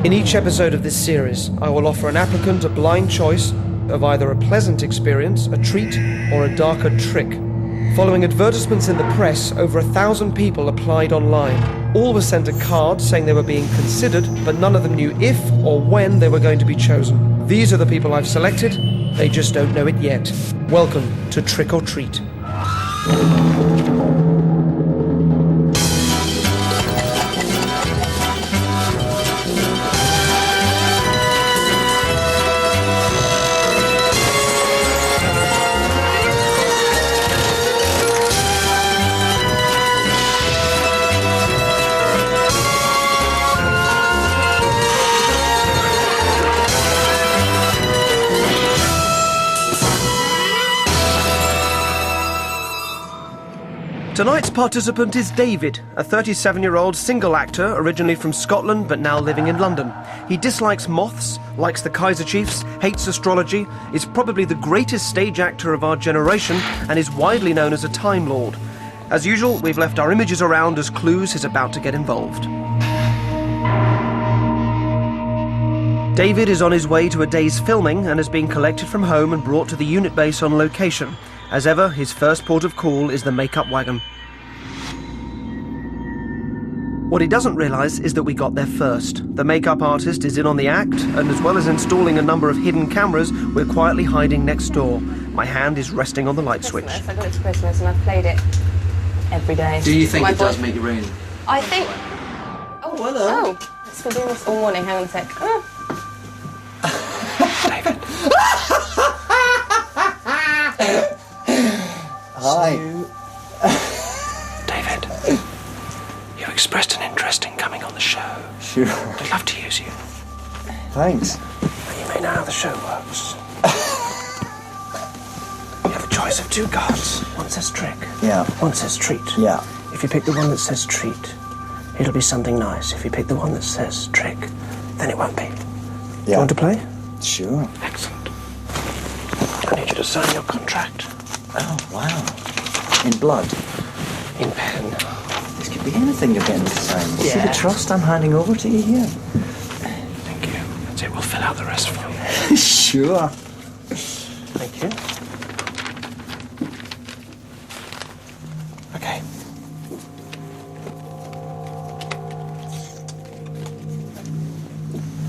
In each episode of this series, I will offer an applicant a blind choice of either a pleasant experience, a treat, or a darker trick. Following advertisements in the press, over 1,000 people applied online. All were sent a card saying they were being considered, but none of them knew if or when they were going to be chosen. These are the people I've selected. They just don't know it yet. Welcome to Trick or Treat. Tonight's participant is David, a 37-year-old single actor originally from Scotland but now living in London. He dislikes moths, likes the Kaiser Chiefs, hates astrology, is probably the greatest stage actor of our generation and is widely known as a Time Lord. As usual, we've left our images around as clues he's about to get involved. David is on his way to a day's filming and has been collected from home and brought to the unit base on location. As ever, his first port of call is the makeup wagon. What he doesn't realise is that we got there first. The makeup artist is in on the act, and as well as installing a number of hidden cameras, we're quietly hiding next door. My hand is resting on the light switch. I got it to Christmas and I've played it every day. Do you think it does make it rain? I think... Oh, hello. Oh, it's been doing this all morning. Hang on a sec. David. Hi. David, you expressed an interest in coming on the show. Sure. I'd love to use you. Thanks. You may know how the show works. You have a choice of two cards. One says trick. Yeah. One says treat. Yeah. If you pick the one that says treat, it'll be something nice. If you pick the one that says trick, then it won't be. Yeah. Do you want to play? Sure. Excellent. I need you to sign your contract. Oh, wow. In blood? In pen. This could be anything you're getting to sign. You see Yeah. the trust I'm handing over to you here? Thank you. That's it. We'll fill out the rest for you. Sure. Thank you. Okay.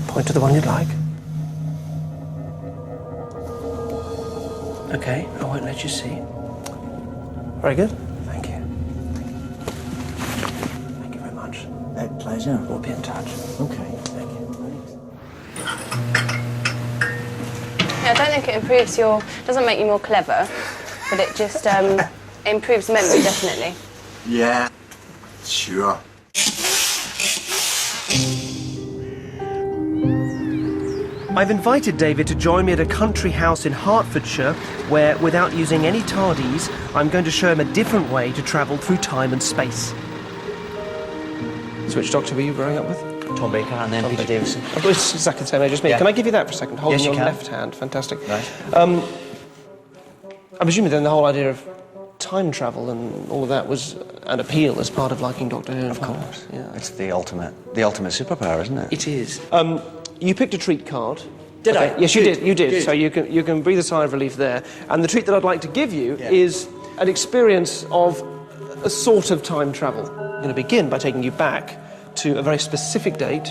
Point to the one you'd like. Okay, I won't let you see. Very good. Thank you. Thank you very much. A pleasure. We'll be in touch. Okay. Thank you. Yeah, I don't think it improves your... doesn't make you more clever, but it just improves memory, definitely. Yeah. Sure. I've invited David to join me at a country house in Hertfordshire where, without using any tardies, I'm going to show him a different way to travel through time and space. So which doctor were you growing up with? Tom Baker and then Peter Davison. I've got exactly the same age as me. Yeah. Can I give you that for a second? Holding Yes, you your can. left hand. Fantastic. Right. I'm assuming then the whole idea of time travel and all of that was an appeal as part of liking Doctor Who. Of course. Yeah. It's the ultimate superpower, isn't it? It is. You picked a treat card. Did Okay. I? Yes, you Good, did. You did. good. So you can breathe a sigh of relief there. And the treat that I'd like to give you is an experience of a sort of time travel. I'm going to begin by taking you back to a very specific date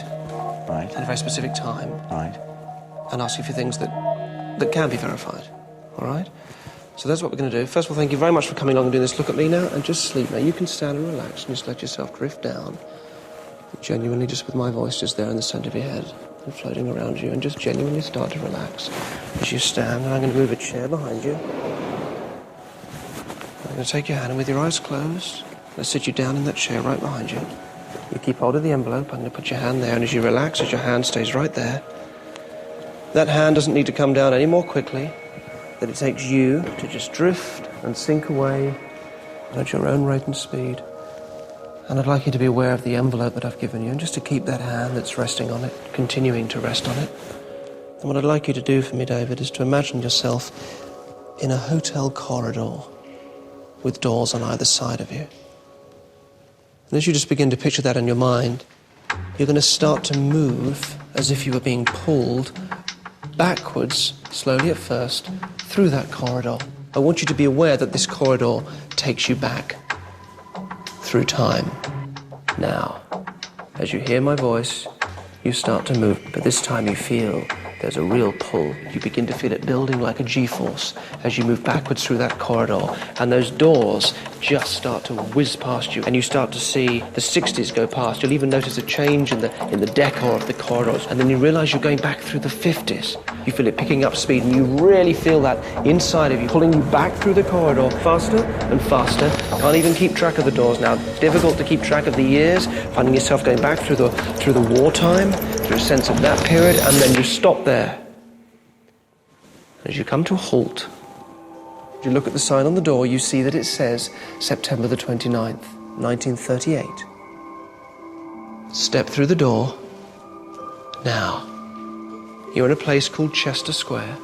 Right. at a very specific time Right. and ask you for things that can be verified. All right? So that's what we're going to do. First of all, thank you very much for coming along and doing this. Look at me now and just sleep. Now, you can stand and relax and just let yourself drift down. Genuinely, just with my voice just there in the centre of your head and floating around you, and just genuinely start to relax as you stand. And I'm going to move a chair behind you. I'm going to take your hand, and with your eyes closed, let's sit you down in that chair right behind you. You keep hold of the envelope. I'm going to put your hand there, and as you relax, as your hand stays right there, that hand doesn't need to come down any more quickly, that it takes you to just drift and sink away at your own rate and speed. And I'd like you to be aware of the envelope that I've given you, and just to keep that hand that's resting on it, continuing to rest on it. And what I'd like you to do for me, David, is to imagine yourself in a hotel corridor with doors on either side of you. And as you just begin to picture that in your mind, you're going to start to move as if you were being pulled backwards, slowly at first, through that corridor. I want you to be aware that this corridor takes you back through time. Now, as you hear my voice, you start to move, but this time you feel there's a real pull. You begin to feel it building like a G-force as you move backwards through that corridor, and those doors just start to whiz past you, and you start to see the 60s go past. You'll even notice a change in the decor of the corridors, and then you realize you're going back through the 50s. You feel it picking up speed, and you really feel that inside of you, pulling you back through the corridor faster and faster. Can't even keep track of the doors now. Difficult to keep track of the years, finding yourself going back through the wartime, through a sense of that period, and then you stop there. As you come to a halt, you look at the sign on the door, you see that it says September the 29th, 1938. Step through the door. Now, you're in a place called Chester Square.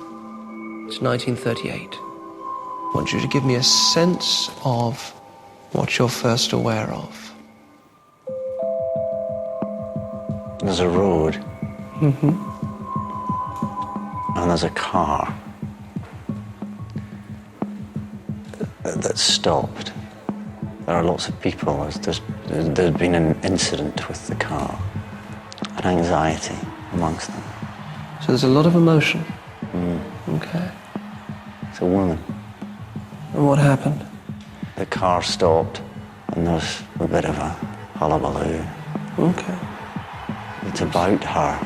It's 1938. I want you to give me a sense of what you're first aware of. There's a road. Mm-hmm. And there's a car that's stopped. There are lots of people. There's been an incident with the car. And anxiety amongst them. So there's a lot of emotion. Okay. It's a woman. And what happened? The car stopped and there was a bit of a hullabaloo. Okay. It's about her.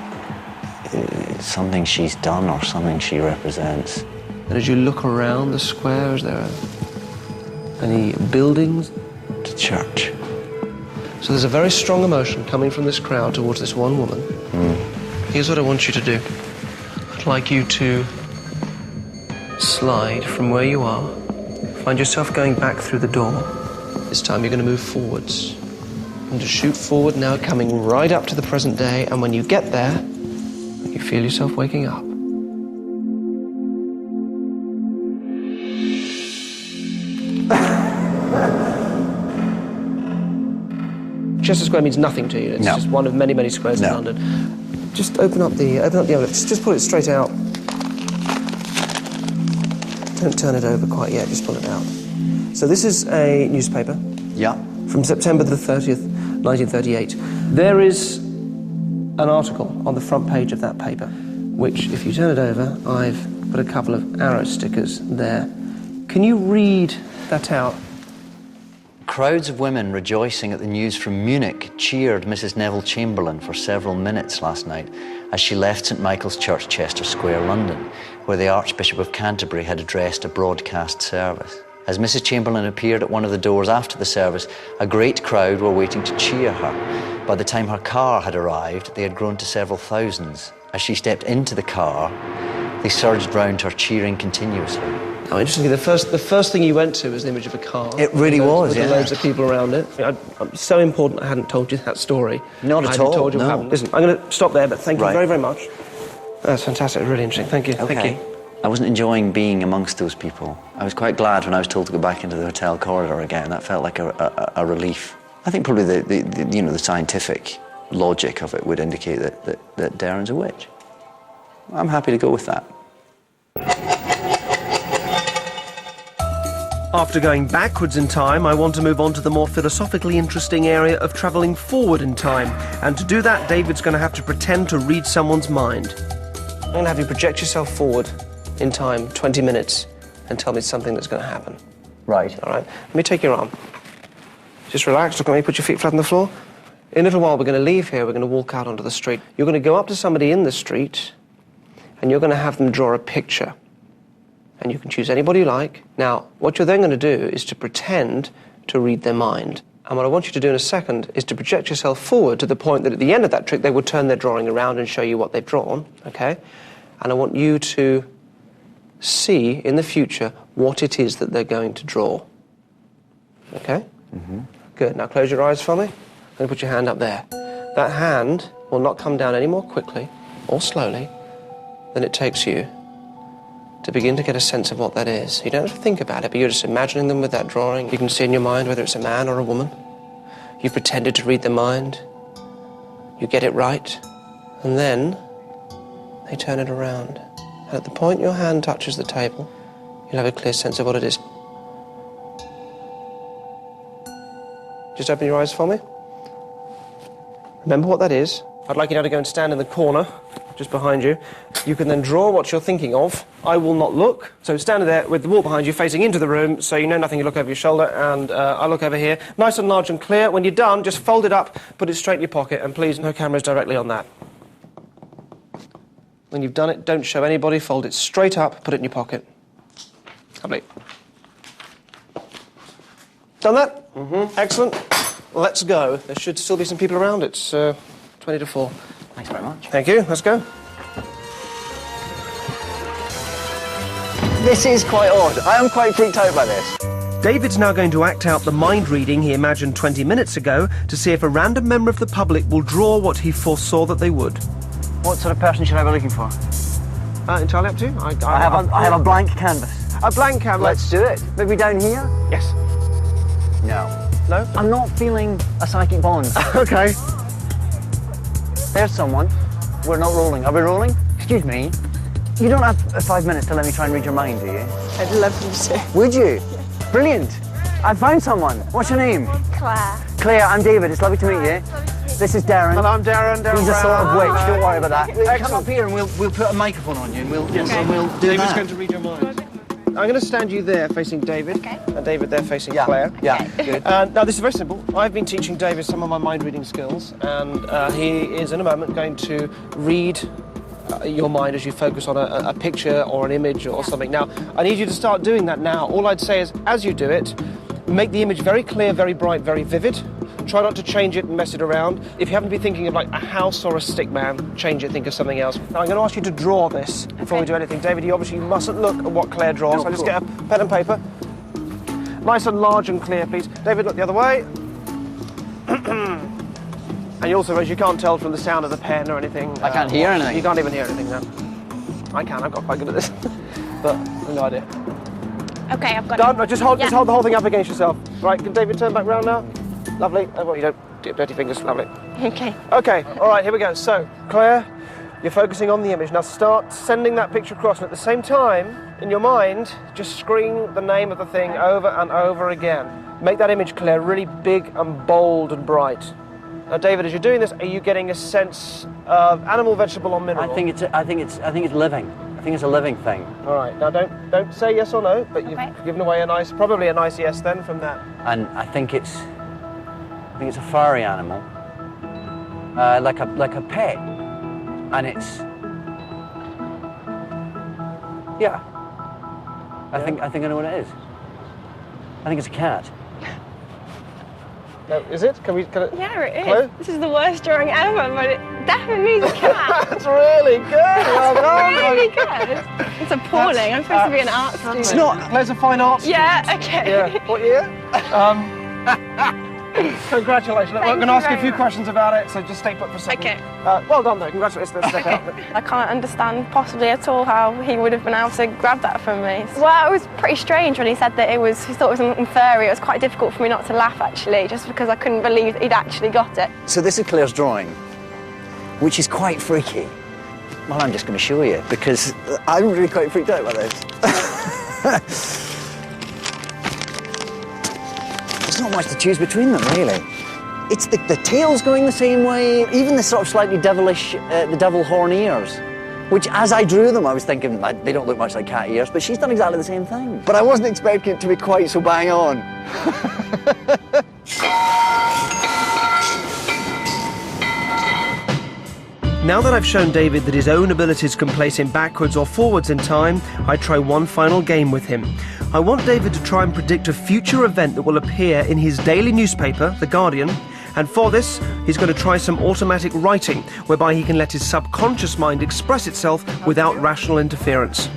It's something she's done or something she represents. And as you look around the square, is there any buildings? It's a church. So there's a very strong emotion coming from this crowd towards this one woman. Here's what I want you to do. I'd like you to slide from where you are. Find yourself going back through the door. This time you're going to move forwards. And to shoot forward now, coming right up to the present day, and when you get there, you feel yourself waking up. Chester Square means nothing to you. It's just one of many, many squares in London. Just open up the envelope. Just pull it straight out. Don't turn it over quite yet. Just pull it out. So this is a newspaper. Yeah. From September the 30th, 1938. There is an article on the front page of that paper, which, if you turn it over, I've put a couple of arrow stickers there. Can you read that out? Crowds of women rejoicing at the news from Munich cheered Mrs. Neville Chamberlain for several minutes last night as she left St Michael's Church, Chester Square, London, where the Archbishop of Canterbury had addressed a broadcast service. As Mrs. Chamberlain appeared at one of the doors after the service, a great crowd were waiting to cheer her. By the time her car had arrived, they had grown to several thousands. As she stepped into the car, they surged round her, cheering continuously. Oh, interestingly, the first thing you went to was the image of a car. It really was, with loads of people around it. I'm so important I hadn't told you that story. Not at all, I hadn't told you what no. happened. Listen, I'm going to stop there, but thank you Right. very, very much. That's fantastic, really interesting. Thank you. Okay. Thank you. I wasn't enjoying being amongst those people. I was quite glad when I was told to go back into the hotel corridor again. That felt like a relief. I think probably the scientific logic of it would indicate that Derren's a witch. I'm happy to go with that. After going backwards in time, I want to move on to the more philosophically interesting area of travelling forward in time. And to do that, David's going to have to pretend to read someone's mind. I'm going to have you project yourself forward in time, 20 minutes, and tell me something that's going to happen. Right. All right? Let me take your arm. Just relax, look at me, put your feet flat on the floor. In a little while, we're going to leave here, we're going to walk out onto the street. You're going to go up to somebody in the street, and you're going to have them draw a picture. And you can choose anybody you like. Now, what you're then going to do is to pretend to read their mind. And what I want you to do in a second is to project yourself forward to the point that at the end of that trick, they will turn their drawing around and show you what they've drawn, okay? And I want you to see in the future what it is that they're going to draw. Okay? Mm-hmm. Good. Now close your eyes for me. And put your hand up there. That hand will not come down any more quickly or slowly than it takes you to begin to get a sense of what that is. You don't have to think about it, but you're just imagining them with that drawing. You can see in your mind whether it's a man or a woman. You pretended to read their mind. You get it right. And then They turn it around. And at the point your hand touches the table, you'll have a clear sense of what it is. Just open your eyes for me. Remember what that is. I'd like you now to go and stand in the corner, just behind you. You can then draw what you're thinking of. I will not look. So stand there with the wall behind you, facing into the room, so you know nothing. You look over your shoulder, and I look over here. Nice and large and clear. When you're done, just fold it up, put it straight in your pocket, and please, no cameras directly on that. When you've done it, don't show anybody. Fold it straight up, put it in your pocket. Lovely. Done that? Mm-hmm. Excellent. Let's go. There should still be some people around. It's 20 to 4. Thanks very much. Thank you. Let's go. This is quite odd. I am quite freaked out by this. David's now going to act out the mind reading he imagined 20 minutes ago to see if a random member of the public will draw what he foresaw that they would. What sort of person should I be looking for? Entirely up to you. I have a blank canvas. A blank canvas. Let's do it. Maybe down here? Yes. No. No? I'm not feeling a psychic bond. Okay. There's someone. We're not rolling. Are we rolling? Excuse me. You don't have 5 minutes to let me try and read your mind, do you? I'd love you to. Would you? Brilliant. I found someone. What's your name? Claire. Claire, I'm David. It's lovely to meet you. This is Derren. Hello, I'm Derren. He's a sort of Brown. witch. Don't worry about that. Excellent. Come up here and we'll put a microphone on you and we'll do David's that. going to read your mind. I'm going to stand you there facing David, and David there facing Claire. Yeah, good. Now, this is very simple. I've been teaching David some of my mind-reading skills, and he is, in a moment, going to read your mind as you focus on a picture or an image or something. Now, I need you to start doing that now. All I'd say is, as you do it, make the image very clear, very bright, very vivid. Try not to change it and mess it around. If you happen to be thinking of like a house or a stick man, change it, think of something else. Now I'm going to ask you to draw this before we do anything. David, you obviously mustn't look at what Claire draws. So just get a pen and paper. Nice and large and clear, please. David, look the other way. And you also realize you can't tell from the sound of the pen or anything. I can't hear anything. You can't even hear anything now. I can, I've got quite good at this. But no idea. Okay, I've got Done? it. Just hold the whole thing up against yourself. Right, can David turn back round now? Lovely. Oh, well, you don't dip dirty fingers. Lovely. Okay. Okay, all right, here we go. So, Claire, you're focusing on the image. Now start sending that picture across, and at the same time, in your mind, just scream the name of the thing over and over again. Make that image, Claire, really big and bold and bright. Now, David, as you're doing this, are you getting a sense of animal, vegetable, or mineral? I think it's living. I think it's a living thing. All right. Now, don't say yes or no, but you've given away probably a nice yes then from that. And I think it's a furry animal, like a pet, and it's I think I know what it is. I think it's a cat. No, is it? Can it? Yeah, it is. Clue? This is the worst drawing ever, but it definitely is a cat. That's really good. Well done. Really good. It's appalling. I'm supposed to be an art student. It's not. Claire's a fine arts. Yeah, okay. Yeah. What year? Congratulations. Look, we're going to ask you a few questions about it, so just stay put for a second. Okay. Well done, though. Congratulations. Let's step out. I can't understand possibly at all how he would have been able to grab that from me. Well, it was pretty strange when he said that he thought it was something furry. It was quite difficult for me not to laugh, actually, just because I couldn't believe he'd actually got it. So this is Claire's drawing, which is quite freaky. Well, I'm just going to show you, because I'm really quite freaked out by this. There's not much to choose between them, really. It's the tail's going the same way, even the sort of slightly devilish, the devil horn ears, which as I drew them, I was thinking, they don't look much like cat ears, but she's done exactly the same thing. But I wasn't expecting it to be quite so bang on. Now that I've shown David that his own abilities can place him backwards or forwards in time, I try one final game with him. I want David to try and predict a future event that will appear in his daily newspaper, The Guardian, and for this, he's going to try some automatic writing, whereby he can let his subconscious mind express itself without rational interference.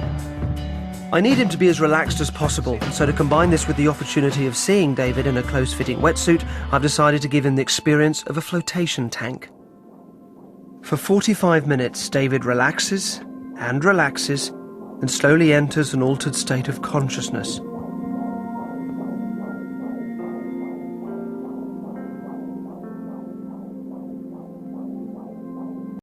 I need him to be as relaxed as possible, so to combine this with the opportunity of seeing David in a close-fitting wetsuit, I've decided to give him the experience of a flotation tank. For 45 minutes, David relaxes and slowly enters an altered state of consciousness.